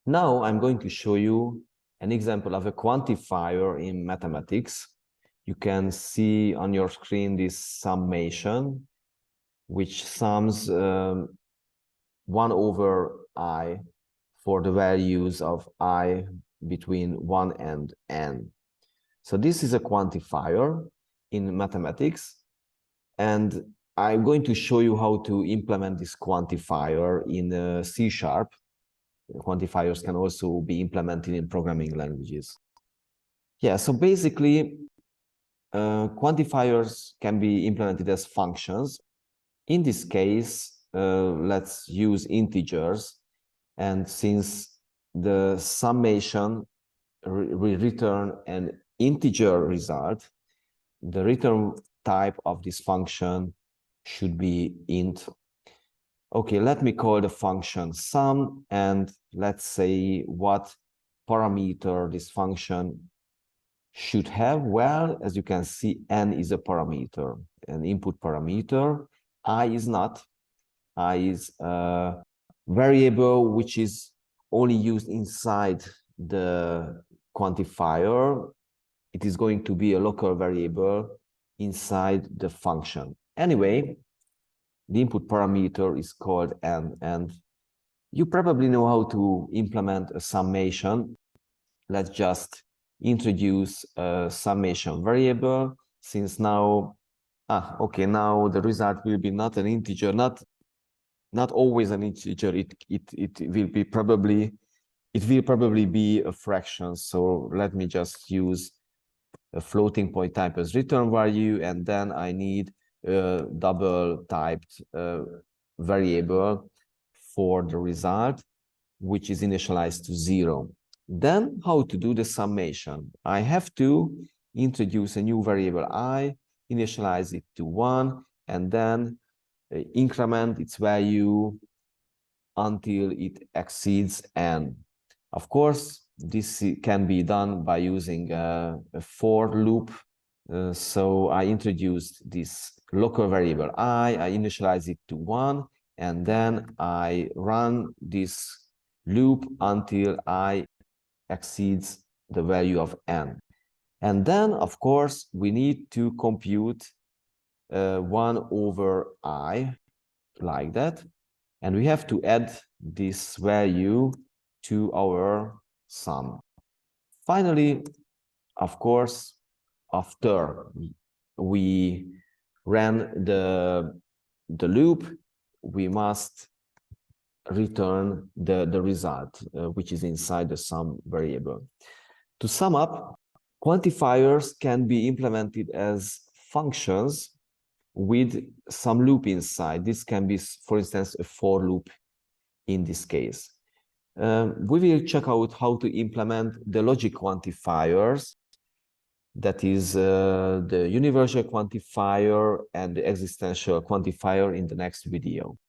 Now I'm going to show you an example of a quantifier in mathematics. You can see on your screen this summation, which sums 1 over I for the values of I between 1 and n. So this is a quantifier in mathematics, and I'm going to show you how to implement this quantifier in C#. Quantifiers can also be implemented in programming languages. Yeah, so basically, quantifiers can be implemented as functions. In this case, let's use integers. And since the summation will return an integer result, the return type of this function should be int. Okay, let me call the function sum, and let's say what parameter this function should have. Well, as you can see, n is a parameter, an input parameter. I is not. I is a variable which is only used inside the quantifier. It is going to be a local variable inside the function. Anyway, the input parameter is called n, and you probably know how to implement a summation. Let's just introduce a summation variable, since now, now the result will be not an integer, not always an integer. It will probably be a fraction. So let me just use a floating point type as return value, and then I need a double typed variable for the result, which is initialized to 0. Then how to do the summation? I have to introduce a new variable I, initialize it to 1, and then increment its value until it exceeds n. Of course, this can be done by using a for loop. So I introduced this local variable I initialize it to 1, and then I run this loop until I exceeds the value of n. And then, of course, we need to compute 1 over I, like that. And we have to add this value to our sum. Finally, of course, after we ran the loop, we must return the result, which is inside the sum variable. To sum up, quantifiers can be implemented as functions with some loop inside. This can be, for instance, a for loop in this case. We will check out how to implement the logic quantifiers, that is the universal quantifier and the existential quantifier, in the next video.